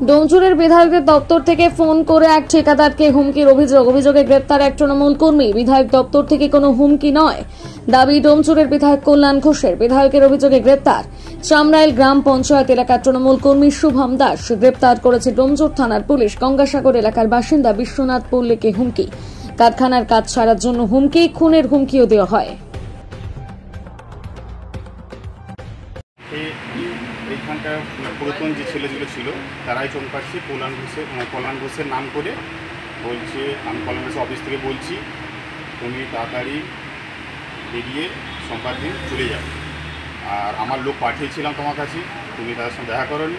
ডোমজুরের বিধায়কের দপ্তর থেকে ফোন করে এক ঠিকাদারকে হুমকির অভিযোগে গ্রেপ্তার এক তৃণমূল কর্মী। বিধায়ক দপ্তর থেকে কোনো হুমকি নয় দাবি ডোমজুরের বিধায়ক কল্যাণ ঘোষের। বিধায়কের অভিযোগে গ্রেপ্তার চামরাইল গ্রাম পঞ্চায়েত এলাকার তৃণমূল কর্মী শুভম দাস। গ্রেপ্তার করেছে ডোমজুর থানার পুলিশ। গঙ্গাসাগর এলাকার বাসিন্দা বিশ্বনাথ পল্লীকে হুমকি, কারখানার কাজ ছাড়ার জন্য হুমকি, খুনের হুমকিও দেওয়া হয়। এইখানকার পুরাতন যে ছেলেগুলো ছিল তারাই চম্পাচ্ছি কল্যাণ ঘোষের নাম করে বলছে, আমি কল্যাণ ঘোষের অফিস থেকে বলছি তুমি তাড়াতাড়ি বেরিয়ে সোমবার দিন চলে যাবে। আর আমার লোক পাঠিয়েছিলাম তোমার কাছে, তুমি তাদের সঙ্গে দেখা করোনি।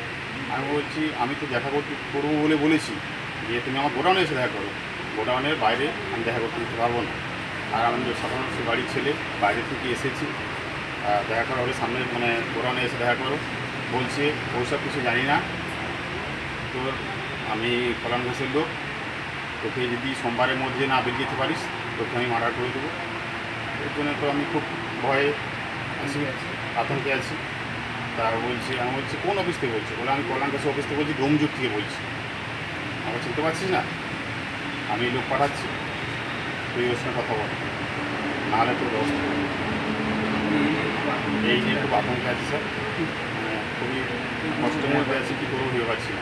আমি বলছি আমি তো দেখা করবো বলে বলেছি যে তুমি আমার গোডাউনে এসে দেখা করো, গোডাউনের বাইরে আমি দেখা করতে দিতে পারবো না। আর আমি সাধারণত বাড়ির ছেলে, বাইরে থেকে এসেছি, দেখা করা হবে সামনে গোডাউনে এসে দেখা করো। বলছে ওইসব কিছু জানি না, তো আমি কল্যাণ ঘোষের লোক, তোকে যদি সোমবারের মধ্যে না বেরিয়ে যেতে পারিস তোকে আমি মার্ডার করে দেবো। এর জন্য তো আমি খুব ভয়ে আছি, আতঙ্কে আছি। তার বলছি, আমি বলছি কোন অফিস থেকে বলছি? বলে আমি কল্যাণ ঘোষের অফিস থেকে বলছি, ডোমজুর থেকে বলছি। আমাকে চিনতে পারছিস না? আমি লোক পাঠাচ্ছি, তুই ওর সঙ্গে কথা বল, নাহলে তোর ব্যবস্থা করবো। এই নিয়ে খুব আতঙ্কে আছি স্যার, খুবই কষ্টের মধ্যে আছি, কী করবো ভেবে পাচ্ছি না।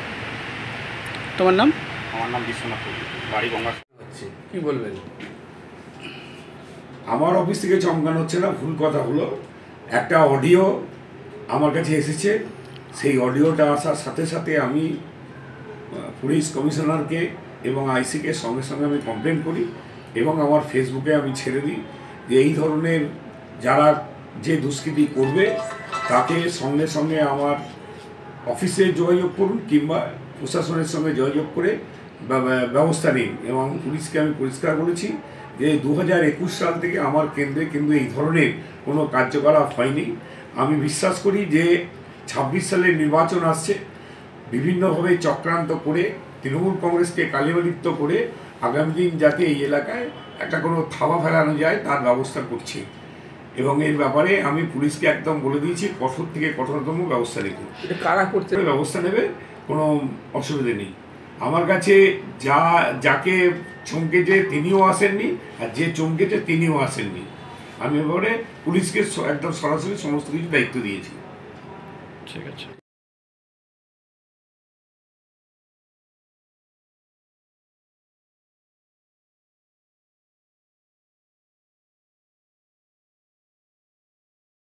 তোমার নাম? আমার নাম বিশ্বনাথ পল্লী, বাড়ি গঙ্গা। কি বলবেন? আমার অফিস থেকে চমকানো হচ্ছে না, ভুল কথা হলো। একটা অডিও আমার কাছে এসেছে, সেই অডিওটা আসার সাথে সাথে আমি পুলিশ কমিশনারকে এবং আইসিকে সঙ্গে সঙ্গে আমি কমপ্লেন করি এবং আমার ফেসবুকে আমি ছেড়ে দিই যে এই ধরনের যারা যে দুষ্কৃতি করবে তাকে সঙ্গে সঙ্গে আমার অফিসে যোগাযোগ করুন কিংবা প্রশাসনের সঙ্গে যোগাযোগ করে ব্যবস্থা নিন। এবং পুলিশকে আমি পরিষ্কার বলেছি যে 2021 সাল থেকে আমার কেন্দ্রে কিন্তু এই ধরনের কোনো কার্যকলাপ হয়নি। আমি বিশ্বাস করি যে 26 সালের নির্বাচন আসছে, বিভিন্নভাবে চক্রান্ত করে তৃণমূল কংগ্রেসকে কালিমালিপ্ত করে আগামী দিন যাতে এই এলাকায় একটা কোনো থাবা ফেলানো যায় তার ব্যবস্থা করছি। এবং এর ব্যাপারে আমি পুলিশকে একদম বলে দিয়েছি কঠোর থেকে কঠোরতম ব্যবস্থা নেবে। এটা কারা করতে ব্যবস্থা নেবে, কোনো অসুবিধে নেই। আমার কাছে যাকে চমকেছে তিনিও আসেননি, আর যে চমকেছে তিনিও আসেননি। আমি এবারে পুলিশকে একদম সরাসরি সমস্ত কিছু দায়িত্ব দিয়েছি। ঠিক আছে।